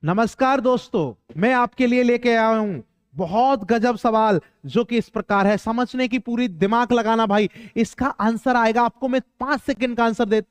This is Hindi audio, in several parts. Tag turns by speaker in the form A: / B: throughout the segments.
A: नमस्कार दोस्तों, मैं आपके लिए लेके आया हूं बहुत गजब सवाल जो कि इस प्रकार है। समझने की पूरी दिमाग लगाना भाई। इसका आंसर आएगा आपको। मैं 5 सेकंड का आंसर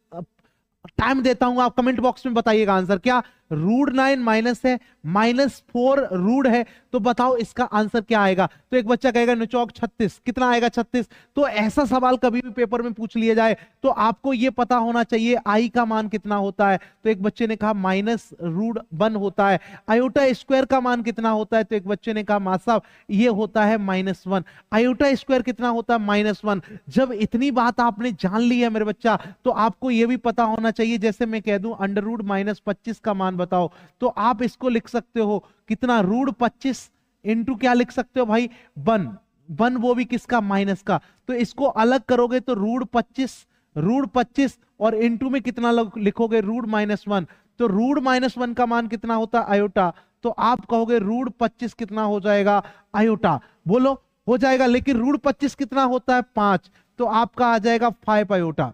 A: टाइम देता हूं। आप कमेंट बॉक्स में बताइएगा आंसर क्या। √9 माइनस है, -4 रूट है, तो बताओ इसका आंसर क्या आएगा। तो एक बच्चा कहेगा निचौक 36, कितना आएगा 36। तो ऐसा सवाल कभी भी पेपर में पूछ लिया जाए तो आपको यह पता होना चाहिए आई का मान कितना होता है। तो एक बच्चे ने कहा -√1 होता है। आयोटा स्क्वायर का मान कितना होता है। तो एक बच्चे ने कहा मां साहब ये होता है -1। आयोटा स्क्वायर कितना होता है, -1। जब इतनी बात आपने जान ली है मेरे बच्चा, तो आपको यह भी पता होना चाहिए, जैसे मैं कह दूं √-25 का मान बताओ, तो आप इसको लिख सकते हो कितना, √25 इंटू क्या लिख सकते हो भाई, 1, वो भी किसका, माइनस का। तो इसको अलग करोगे तो √25 और इंटू में कितना लिखोगे, √-1। तो √-1 का मान कितना होता है, आयोटा। तो आप कहोगे √25 कितना हो जाएगा, आयोटा। बोलो हो जाएगा। लेकिन √25 कितना होता है, 5। तो आपका आ जाएगा 5 आयोटा।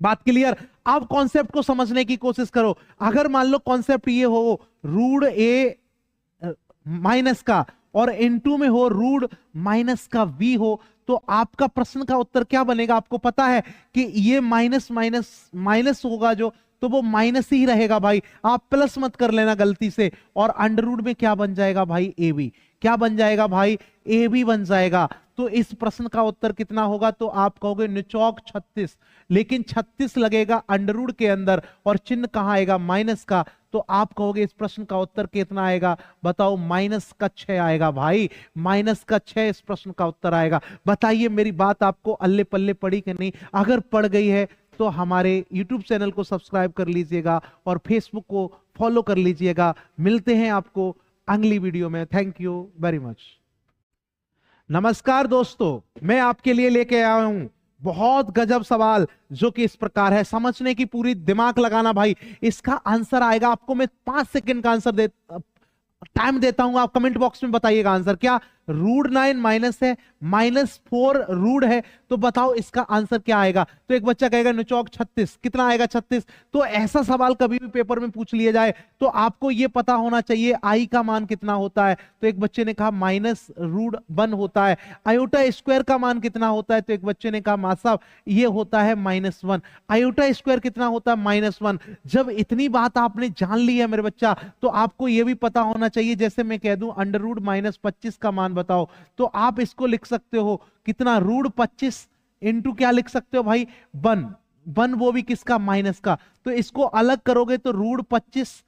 A: बात क्लियर। आप कॉन्सेप्ट को समझने की कोशिश करो। अगर मान लो कॉन्सेप्ट ये हो √a माइनस का और इनटू में हो √-v हो, तो आपका प्रश्न का उत्तर क्या बनेगा। आपको पता है कि ये माइनस माइनस माइनस होगा जो, तो वो माइनस ही रहेगा भाई। आप प्लस मत कर लेना गलती से। और अंडर रूट में क्या बन जाएगा भाई, ए बी। क्या बन जाएगा भाई, ए बी बन जाएगा। तो इस प्रश्न का उत्तर कितना होगा, तो आप कहोगे निचौक 36। लेकिन 36 लगेगा अंडर रूट के अंदर और चिन्ह कहां आएगा, माइनस का। तो आप कहोगे इस प्रश्न का उत्तर कितना आएगा, बताओ, -6 आएगा भाई। -6 इस प्रश्न का उत्तर आएगा। बताइए मेरी बात आपको अल्ले पल्ले पड़ी कि नहीं। अगर पड़ गई है तो हमारे YouTube चैनल को सब्सक्राइब कर लीजिएगा और फेसबुक को फॉलो कर लीजिएगा। मिलते हैं आपको अगली वीडियो में। Thank you very much. नमस्कार दोस्तों, मैं आपके लिए लेके आया हूं बहुत गजब सवाल जो कि इस प्रकार है। समझने की पूरी दिमाग लगाना भाई। इसका आंसर आएगा आपको। मैं 5 सेकंड का आंसर टाइम देता हूं। आप कमेंट बॉक्स में बताइएगा आंसर क्या। √9 माइनस है, -4 रूट है, तो बताओ इसका आंसर क्या आएगा। तो एक बच्चा कहेगा निचौक 36, कितना आएगा 36। तो ऐसा सवाल कभी भी पेपर में पूछ लिया जाए तो आपको यह पता होना चाहिए आई का मान कितना होता है। तो एक बच्चे ने कहा -√1 होता है। आयोटा स्क्वायर का मान कितना होता है। तो एक बच्चे ने कहा मां साहब ये होता है -1। आयोटा स्क्वायर कितना होता है, -1। जब इतनी बात आपने जान ली है मेरे बच्चा, तो आपको यह भी पता होना चाहिए, जैसे मैं कह दूं अंडर रूट -25 का मान बताओ, तो आप इसको लिख सकते हो कितना, √25 इंटू क्या लिख सकते हो भाई, 1, वो भी किसका, माइनस का। तो इसको अलग करोगे तो √25